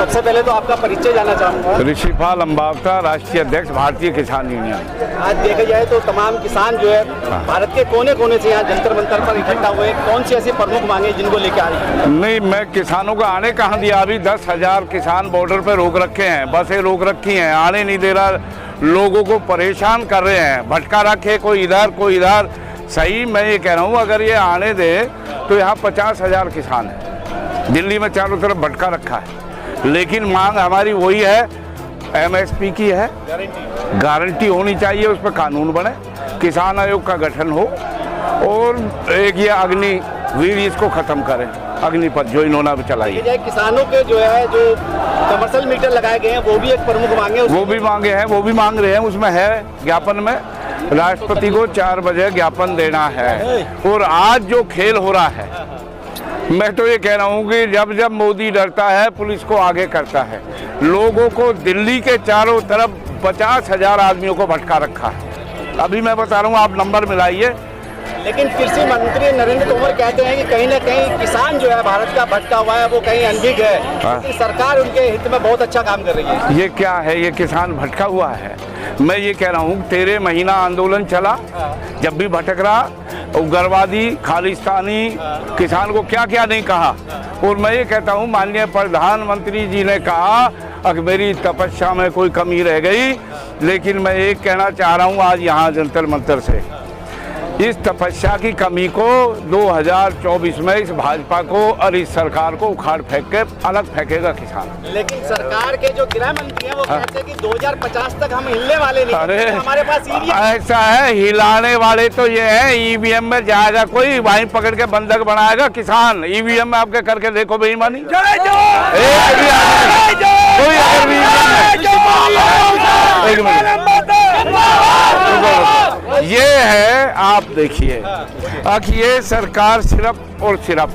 सबसे पहले तो आपका परिचय जानना चाहूँगा। ऋषिपाल अंबावता, राष्ट्रीय अध्यक्ष भारतीय किसान यूनियन। आज देखा जाए तो तमाम किसान जो है भारत के कोने कोने से यहाँ जंतर मंतर पर इकट्ठा हुए, कौन सी ऐसी प्रमुख मांगे जिनको लेके आ रही है? नहीं, मैं किसानों को आने कहाँ दिया। अभी 10,000 किसान बॉर्डर पे रोक रखे हैं, बसें रोक रखी हैं, आने नहीं दे रहा, लोगों को परेशान कर रहे हैं, भटका रखे, कोई इधर कोई इधर। सही मैं ये कह रहा हूँ, अगर ये आने दे तो यहाँ 50,000 किसान है, दिल्ली में चारों तरफ भटका रखा है। लेकिन मांग हमारी वही है, MSP की है, गारंटी होनी चाहिए, उस पर कानून बने, किसान आयोग का गठन हो, और एक ये अग्निवीर इसको खत्म करें, अग्निपथ जो इन्होंने चलाई है। किसानों के जो है जो कमर्शियल मीटर लगाए गए हैं वो भी एक प्रमुख मांगे, वो भी मांगे हैं, वो भी मांग रहे हैं। उसमें है ज्ञापन में राष्ट्रपति को 4 बजे ज्ञापन देना है। और आज जो खेल हो रहा है, मैं तो ये कह रहा हूँ कि जब जब मोदी डरता है पुलिस को आगे करता है। लोगों को दिल्ली के चारों तरफ 50,000 आदमियों को भटका रखा है। अभी मैं बता रहा हूँ, आप नंबर मिलाइए। लेकिन कृषि मंत्री नरेंद्र तोमर कहते हैं कि कहीं ना कहीं किसान जो है भारत का भटका हुआ है, वो कहीं अनभिज्ञ है कि सरकार उनके हित में बहुत अच्छा काम कर रही है। ये क्या है, ये किसान भटका हुआ है? मैं ये कह रहा हूँ, 13 महीना आंदोलन चला, जब भी भटक रहा, उग्रवादी खालिस्तानी किसान को क्या क्या नहीं कहा। और मैं ये कहता हूँ, माननीय प्रधानमंत्री जी ने कहा कि मेरी तपस्या में कोई कमी रह गई, लेकिन मैं एक कहना चाह रहा हूँ आज यहाँ जंतर मंतर से, इस तपस्या की कमी को 2024 में इस भाजपा को और इस सरकार को उखाड़ फेंक के अलग फेंकेगा किसान। लेकिन सरकार के जो गृह मंत्री हैं वो कहते हैं कि 2050 तक हम हिलने वाले नहीं। अरे हमारे पास ऐसा है, हिलाने वाले तो ये है, EVM में जाएगा कोई, वहीं पकड़ के बंधक बनाएगा किसान। EVM में आपके करके देखो बेईमानी, ये है। आप देखिए, ये सरकार सिर्फ और सिर्फ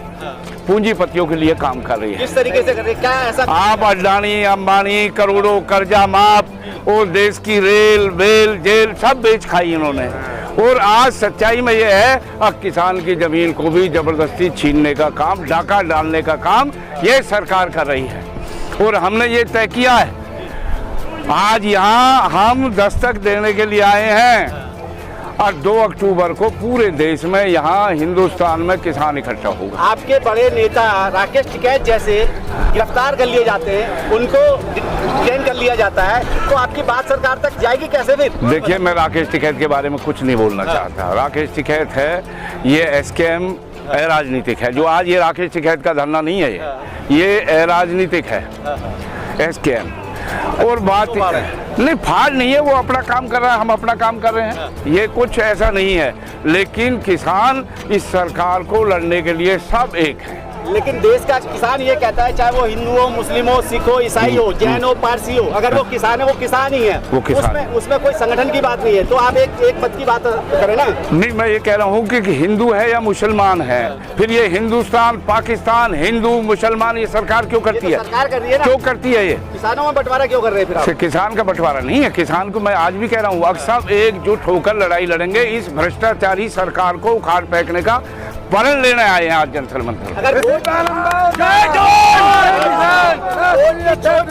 पूंजीपतियों के लिए काम कर रही है। किस तरीके से कर रही है? क्या ऐसा? आप अडानी अंबानी करोड़ों कर्जा माफ, और देश की रेल वेल जेल सब बेच खाई इन्होंने। और आज सच्चाई में ये है, अब किसान की जमीन को भी जबरदस्ती छीनने का काम, डाका डालने का काम ये सरकार कर रही है। और हमने ये तय किया है, आज यहाँ हम दस्तक देने के लिए आए हैं, और 2 अक्टूबर को पूरे देश में यहाँ हिंदुस्तान में किसान इकट्ठा होगा। आपके बड़े नेता राकेश टिकैत जैसे गिरफ्तार कर लिए जाते हैं, उनको डिटेन कर लिया जाता है, तो आपकी बात सरकार तक जाएगी कैसे फिर? देखिए, मैं राकेश टिकैत के बारे में कुछ नहीं बोलना चाहता। राकेश टिकैत है, ये SKM अराजनीतिक है। जो आज ये राकेश टिकैत का धरना नहीं है, ये अराजनीतिक है, SKM। और बात नहीं, फाड़ नहीं है, वो अपना काम कर रहा है, हम अपना काम कर रहे हैं, ये कुछ ऐसा नहीं है। लेकिन किसान इस सरकार को लड़ने के लिए सब एक है। लेकिन देश का किसान ये कहता है, चाहे वो हिंदू हो, मुस्लिम हो, सिख हो, ईसाई हो, जैन हो, पारसी हो, अगर वो किसान है वो किसान ही है, वो किसान। उसमें कोई संगठन की बात नहीं है। तो आप एक मत की बात करें ना। नहीं, मैं ये कह रहा हूँ कि हिंदू है या मुसलमान है, फिर ये हिंदुस्तान पाकिस्तान हिंदू मुसलमान ये सरकार क्यों करती है? सरकार कर रही है ना। क्यों करती है? ये किसानों में बंटवारा क्यों कर रहे हैं फिर? किसान का बंटवारा नहीं है। किसान को मैं आज भी कह रहा हूँ, अब सब एकजुट होकर लड़ाई लड़ेंगे, इस भ्रष्टाचारी सरकार को उखाड़ फेंकने का प्रण लेने आए हैं आज जंतर मंतर। अगर वोट की चोट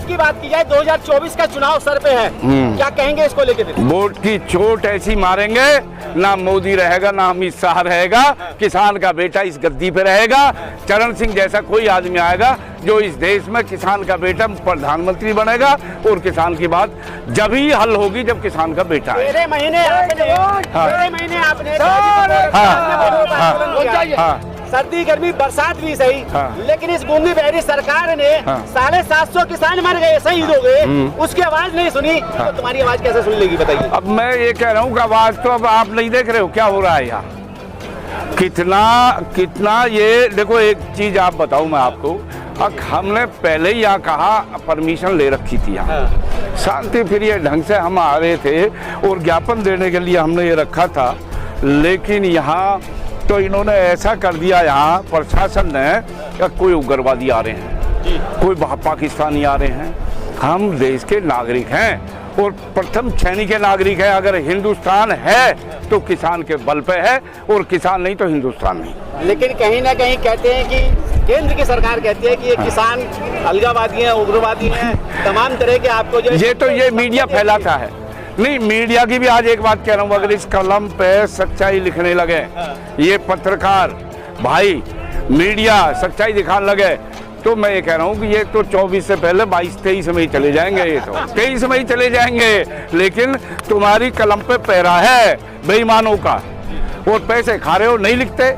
की बात की जाए 2024 का चुनाव सर पे है, क्या कहेंगे इसको लेके? वोट की चोट ऐसी मारेंगे, ना मोदी रहेगा ना अमित शाह रहेगा, किसान का बेटा इस गद्दी पे रहेगा। चरण सिंह जैसा कोई आदमी आएगा जो इस देश में किसान का बेटा प्रधानमंत्री बनेगा, और किसान की बात जब ही हल होगी जब किसान का बेटा है। 13 महीने आपने सर्दी गर्मी बरसात भी सही, लेकिन इस गूंगी बहरी सरकार ने 750 किसान मर गए, शहीद हो गए, उसकी आवाज नहीं सुनी। तो तुम्हारी आवाज कैसे सुन लेगी बताइए? अब मैं ये कह रहा हूँ कि आवाज तो अब आप नहीं देख रहे हो क्या हो रहा है यहाँ, कितना ये देखो। एक चीज आप बताऊं मैं आपको, हमने पहले ही यहाँ कहा, परमिशन ले रखी थी यहाँ, शांति प्रिय ढंग से हम आ रहे थे और ज्ञापन देने के लिए हमने ये रखा था। लेकिन यहाँ तो इन्होंने ऐसा कर दिया, यहाँ प्रशासन ने, कोई उग्रवादी आ रहे हैं, कोई पाकिस्तानी आ रहे हैं। हम देश के नागरिक हैं और प्रथम श्रेणी के नागरिक हैं। अगर हिंदुस्तान है तो किसान के बल पे है, और किसान नहीं तो हिंदुस्तान नहीं। लेकिन कहीं ना कहीं कहते हैं कि केंद्र की सरकार कहती है कि ये किसान अलगावादी हैं, उग्रवादी हैं, तमाम तरह के आपको जो ये तो ये मीडिया फैलाता है। नहीं, मीडिया की भी आज एक बात कह रहा हूँ, अगर इस कलम पे सच्चाई लिखने लगे, ये पत्रकार भाई मीडिया सच्चाई दिखाने लगे, तो मैं ये कह रहा हूँ कि ये तो 24 से पहले 22-23 में ही चले जाएंगे, ये तो 23 में ही चले जाएंगे। लेकिन तुम्हारी कलम पे पैरा है बेईमानों का, और पैसे खा रहे हो, नहीं लिखते।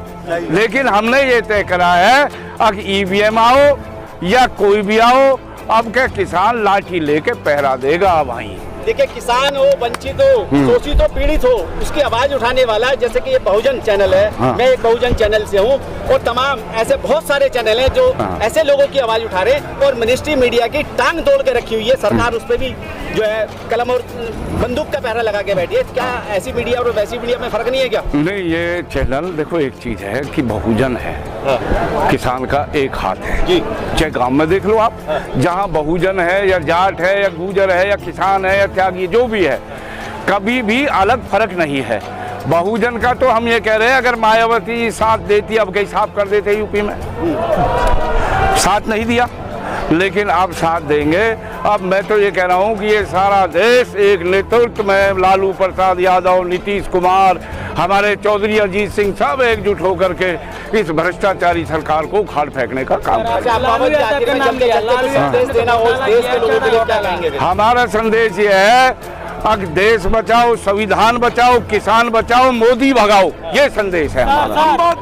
लेकिन हमने ये तय करा है, अब ईवीएम आओ या कोई भी आओ, अब क्या किसान लाठी लेके पहरा देगा भाई। देखिए, किसान हो, वंचित हो, शोषित हो, पीड़ित हो, उसकी आवाज उठाने वाला, जैसे कि ये बहुजन चैनल है, मैं एक बहुजन चैनल से हूँ, और तमाम ऐसे बहुत सारे चैनल हैं जो ऐसे लोगों की आवाज उठा रहे हैं, और मिनिस्ट्री मीडिया की टांग तोड़ के रखी हुई है। सरकार उस पर भी जो है कलम और बंदूक का पहरा लगा के बैठी है। क्या ऐसी मीडिया और वैसी मीडिया में फर्क नहीं है क्या? नहीं, ये चैनल देखो, एक चीज है कि बहुजन है, किसान का एक हाथ है जी। चाहे गांव में देख लो आप, जहाँ बहुजन है या जाट है या गुजर है या किसान है या त्यागी, जो भी है, कभी भी अलग फर्क नहीं है। बहुजन का तो हम ये कह रहे हैं, अगर मायावती साथ देती, अब कहीं साफ कर देते यूपी में, साथ नहीं दिया, लेकिन अब साथ देंगे। अब मैं तो ये कह रहा हूँ कि ये सारा देश एक नेतृत्व में, लालू प्रसाद यादव, नीतीश कुमार, हमारे चौधरी अजीत सिंह, सब एकजुट होकर के इस भ्रष्टाचारी सरकार को उखाड़ फेंकने का काम करें। हमारा संदेश ये है, अब देश बचाओ, संविधान बचाओ, किसान बचाओ, मोदी भगाओ, ये संदेश है हमारा।